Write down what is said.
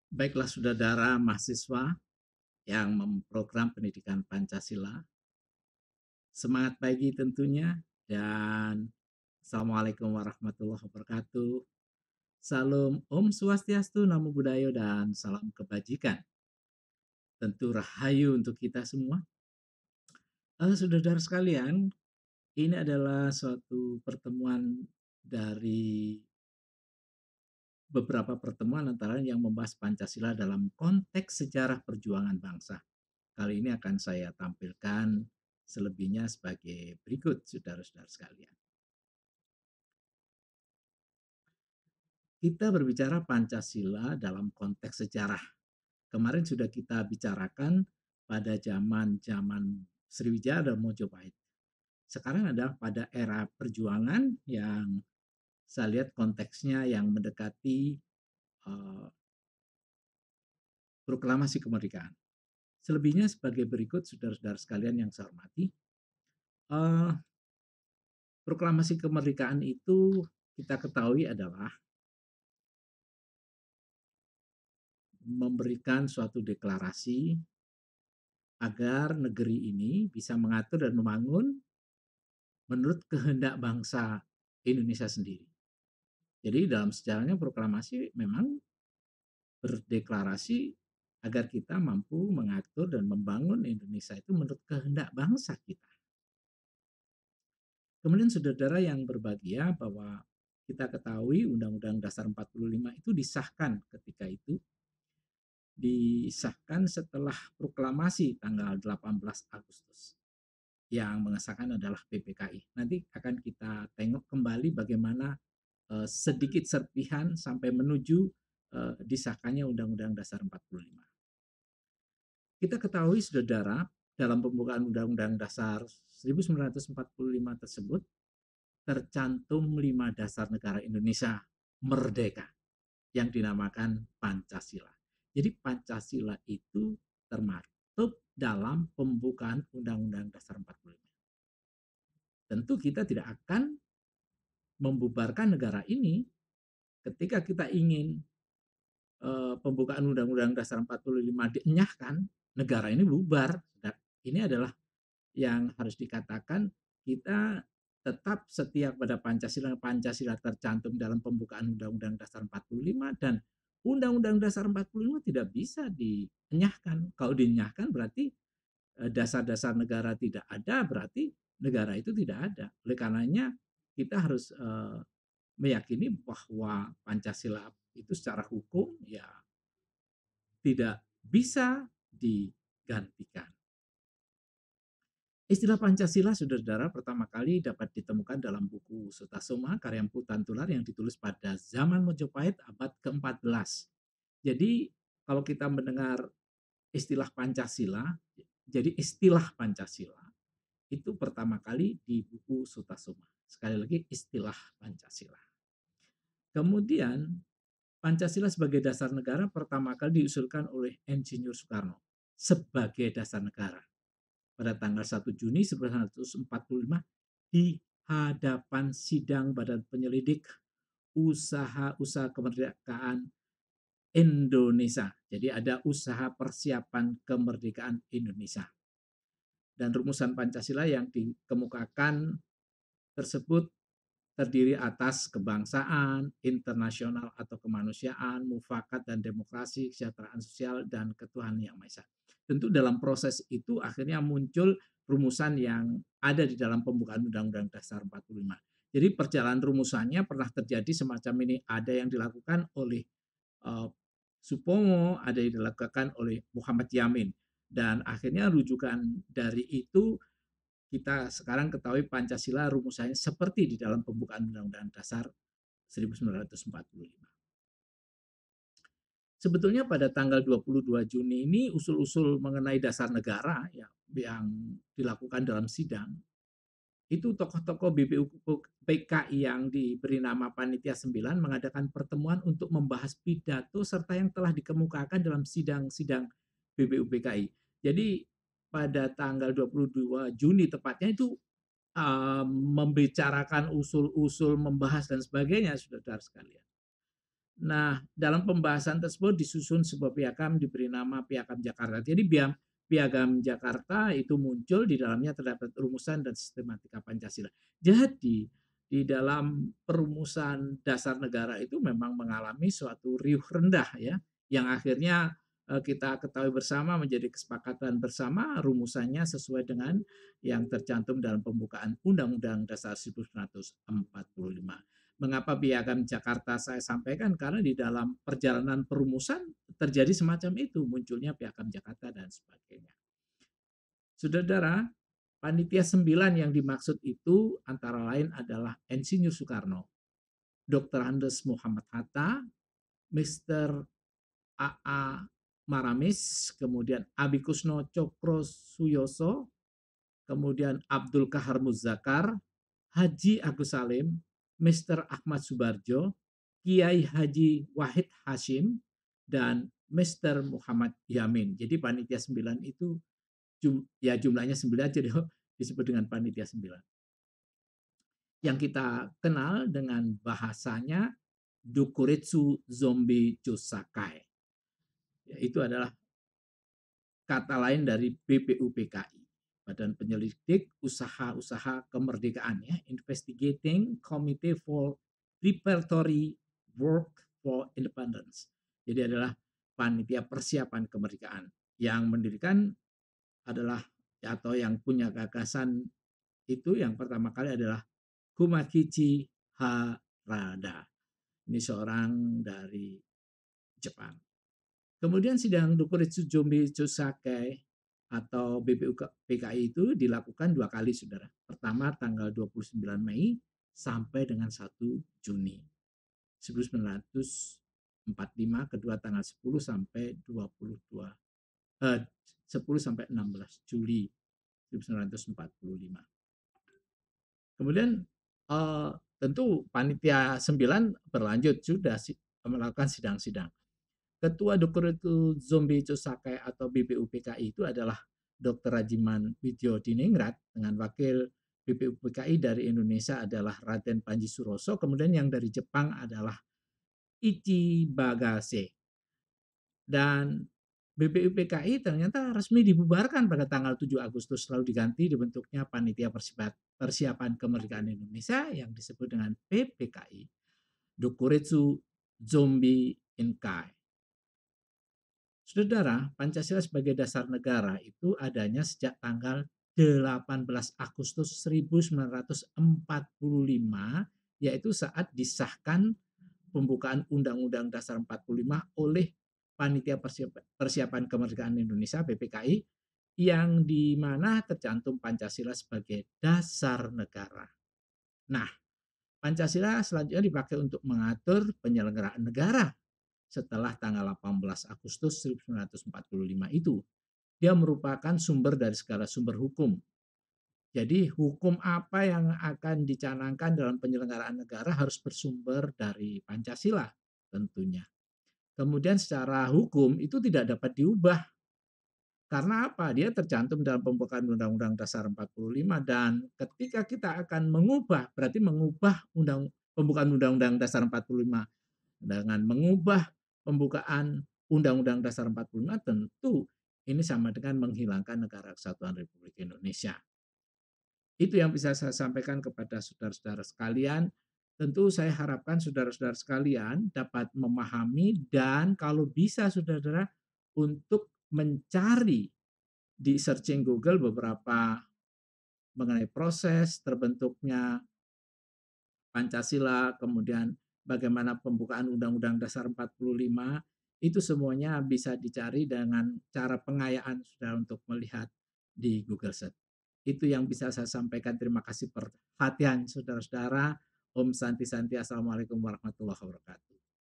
Baiklah saudara mahasiswa yang memprogram pendidikan Pancasila, semangat pagi tentunya dan Assalamualaikum warahmatullahi wabarakatuh. Salam Om Swastiastu, Namo Buddhaya dan salam kebajikan. Tentu rahayu untuk kita semua. Saudara sekalian, ini adalah suatu pertemuan dari beberapa pertemuan antara yang membahas Pancasila dalam konteks sejarah perjuangan bangsa. Kali ini akan saya tampilkan selebihnya sebagai berikut, saudara-saudara sekalian. Kita berbicara Pancasila dalam konteks sejarah. Kemarin sudah kita bicarakan pada zaman Sriwijaya dan Mojopahit. Sekarang adalah pada era perjuangan yang saya lihat konteksnya yang mendekati uh, proklamasi kemerdekaan. Selebihnya sebagai berikut, saudara-saudara sekalian yang saya hormati. Uh, Proklamasi kemerdekaan itu kita ketahui adalah memberikan suatu deklarasi agar negeri ini bisa mengatur dan membangun menurut kehendak bangsa Indonesia sendiri. Jadi dalam sejarahnya proklamasi memang berdeklarasi agar kita mampu mengatur dan membangun Indonesia itu menurut kehendak bangsa kita. Kemudian saudara yang berbahagia bahwa kita ketahui Undang-Undang Dasar 45 itu disahkan ketika itu, disahkan setelah proklamasi tanggal 18 Agustus. Yang mengesahkan adalah PPKI. Nanti akan kita tengok kembali bagaimana sedikit serpihan sampai menuju disahkannya Undang-Undang Dasar 45. Kita ketahui saudara, dalam pembukaan Undang-Undang Dasar 1945 tersebut tercantum 5 dasar negara Indonesia merdeka yang dinamakan Pancasila. Jadi Pancasila itu termaktub dalam pembukaan Undang-Undang Dasar 45. Tentu kita tidak akan membubarkan negara ini ketika kita ingin pembukaan Undang-Undang Dasar 45 dienyahkan, negara ini bubar. Nah, ini adalah yang harus dikatakan, kita tetap setia pada Pancasila. Pancasila tercantum dalam pembukaan Undang-Undang Dasar 45 dan Undang-Undang Dasar 45 tidak bisa dienyahkan. Kalau dienyahkan berarti dasar-dasar negara tidak ada, berarti negara itu tidak ada. Oleh karenanya kita harus meyakini bahwa Pancasila itu secara hukum ya tidak bisa digantikan. Istilah Pancasila, saudara-saudara, pertama kali dapat ditemukan dalam buku Sutasoma karya Empu Tantular yang ditulis pada zaman Mojopahit abad ke-14. Jadi kalau kita mendengar istilah Pancasila, jadi istilah Pancasila itu pertama kali di buku Sutasoma. Sekali lagi istilah Pancasila. Kemudian Pancasila sebagai dasar negara pertama kali diusulkan oleh Insinyur Soekarno sebagai dasar negara pada tanggal 1 Juni 1945 di hadapan sidang Badan Penyelidik Usaha-usaha Kemerdekaan Indonesia. Jadi ada usaha persiapan kemerdekaan Indonesia. Dan rumusan Pancasila yang dikemukakan tersebut terdiri atas kebangsaan, internasional atau kemanusiaan, mufakat dan demokrasi, kesejahteraan sosial, dan ketuhanan yang Maha Esa. Tentu dalam proses itu akhirnya muncul rumusan yang ada di dalam pembukaan Undang-Undang Dasar 45. Jadi perjalanan rumusannya pernah terjadi semacam ini, ada yang dilakukan oleh Supomo, ada yang dilakukan oleh Muhammad Yamin. Dan akhirnya rujukan dari itu kita sekarang ketahui Pancasila rumusannya seperti di dalam pembukaan Undang-Undang Dasar 1945. Sebetulnya pada tanggal 22 Juni ini usul-usul mengenai dasar negara ya, yang dilakukan dalam sidang, itu tokoh-tokoh PKI yang diberi nama Panitia 9 mengadakan pertemuan untuk membahas pidato serta yang telah dikemukakan dalam sidang-sidang BPUPKI. Jadi pada tanggal 22 Juni tepatnya itu membicarakan usul-usul, membahas dan sebagainya, saudara sekalian. Nah, dalam pembahasan tersebut disusun sebuah piagam diberi nama Piagam Jakarta. Jadi Piagam Jakarta itu muncul di dalamnya terdapat rumusan dan sistematika Pancasila. Jadi di dalam perumusan dasar negara itu memang mengalami suatu riuh rendah ya, yang akhirnya kita ketahui bersama menjadi kesepakatan bersama rumusannya sesuai dengan yang tercantum dalam pembukaan Undang-Undang Dasar 1945. Mengapa Piagam Jakarta saya sampaikan? Karena di dalam perjalanan perumusan terjadi semacam itu, munculnya Piagam Jakarta dan sebagainya. Saudara, panitia 9 yang dimaksud itu antara lain adalah Insinyur Soekarno, Dr. Andes Muhammad Hatta, Mr. A.A. Maramis, kemudian Abi Kusno Cokro Suyoso, kemudian Abdul Kahar Muzakar, Haji Agus Salim, Mr. Ahmad Subarjo, Kiai Haji Wahid Hashim, dan Mr. Muhammad Yamin. Jadi panitia 9 itu ya jumlahnya 9 jadi disebut dengan panitia 9. Yang kita kenal dengan bahasanya Dokuretsu Zombie Chosakai. Itu adalah kata lain dari BPUPKI, Badan Penyelidik Usaha-Usaha Kemerdekaan ya, Investigating Committee for Preparatory Work for Independence. Jadi adalah panitia persiapan kemerdekaan yang mendirikan adalah atau yang punya gagasan itu yang pertama kali adalah Kumakichi Harada. Ini seorang dari Jepang. Kemudian sidang Dokuretsu Zombie Chosakai atau BPUPKI itu dilakukan 2 kali, Saudara. Pertama tanggal 29 Mei sampai dengan 1 Juni 1945, kedua tanggal 10 sampai 22 10 sampai 16 Juli 1945. Kemudian tentu panitia 9 berlanjut sudah melakukan sidang-sidang. Ketua Dokuretsu Zombie Chosakai atau BPUPKI itu adalah Dr. Rajiman Widyodiningrat dengan wakil BPUPKI dari Indonesia adalah Raden Panji Suroso, kemudian yang dari Jepang adalah Ichi Bagase. Dan BPUPKI ternyata resmi dibubarkan pada tanggal 7 Agustus lalu diganti dibentuknya Panitia Persiapan Kemerdekaan Indonesia yang disebut dengan PPKI, Dokuretsu Zombie Inkai. Saudara, Pancasila sebagai dasar negara itu adanya sejak tanggal 18 Agustus 1945, yaitu saat disahkan pembukaan Undang-Undang Dasar 45 oleh Panitia Persiapan Kemerdekaan Indonesia (PPKI) yang di mana tercantum Pancasila sebagai dasar negara. Nah, Pancasila selanjutnya dipakai untuk mengatur penyelenggaraan negara setelah tanggal 18 Agustus 1945 itu. Dia merupakan sumber dari segala sumber hukum. Jadi hukum apa yang akan dicanangkan dalam penyelenggaraan negara harus bersumber dari Pancasila tentunya. Kemudian secara hukum itu tidak dapat diubah. Karena apa? Dia tercantum dalam pembukaan Undang-Undang Dasar 45 dan ketika kita akan mengubah, berarti mengubah pembukaan Undang-Undang Dasar 45 dengan mengubah pembukaan Undang-Undang Dasar 45 tentu ini sama dengan menghilangkan Negara Kesatuan Republik Indonesia. Itu yang bisa saya sampaikan kepada saudara-saudara sekalian. Tentu saya harapkan saudara-saudara sekalian dapat memahami dan kalau bisa saudara-saudara untuk mencari di searching Google beberapa mengenai proses terbentuknya Pancasila, kemudian bagaimana pembukaan Undang-Undang Dasar 45, itu semuanya bisa dicari dengan cara pengayaan sudah untuk melihat di Google Search. Itu yang bisa saya sampaikan. Terima kasih perhatian saudara-saudara. Om Santi Santi. Assalamualaikum warahmatullahi wabarakatuh.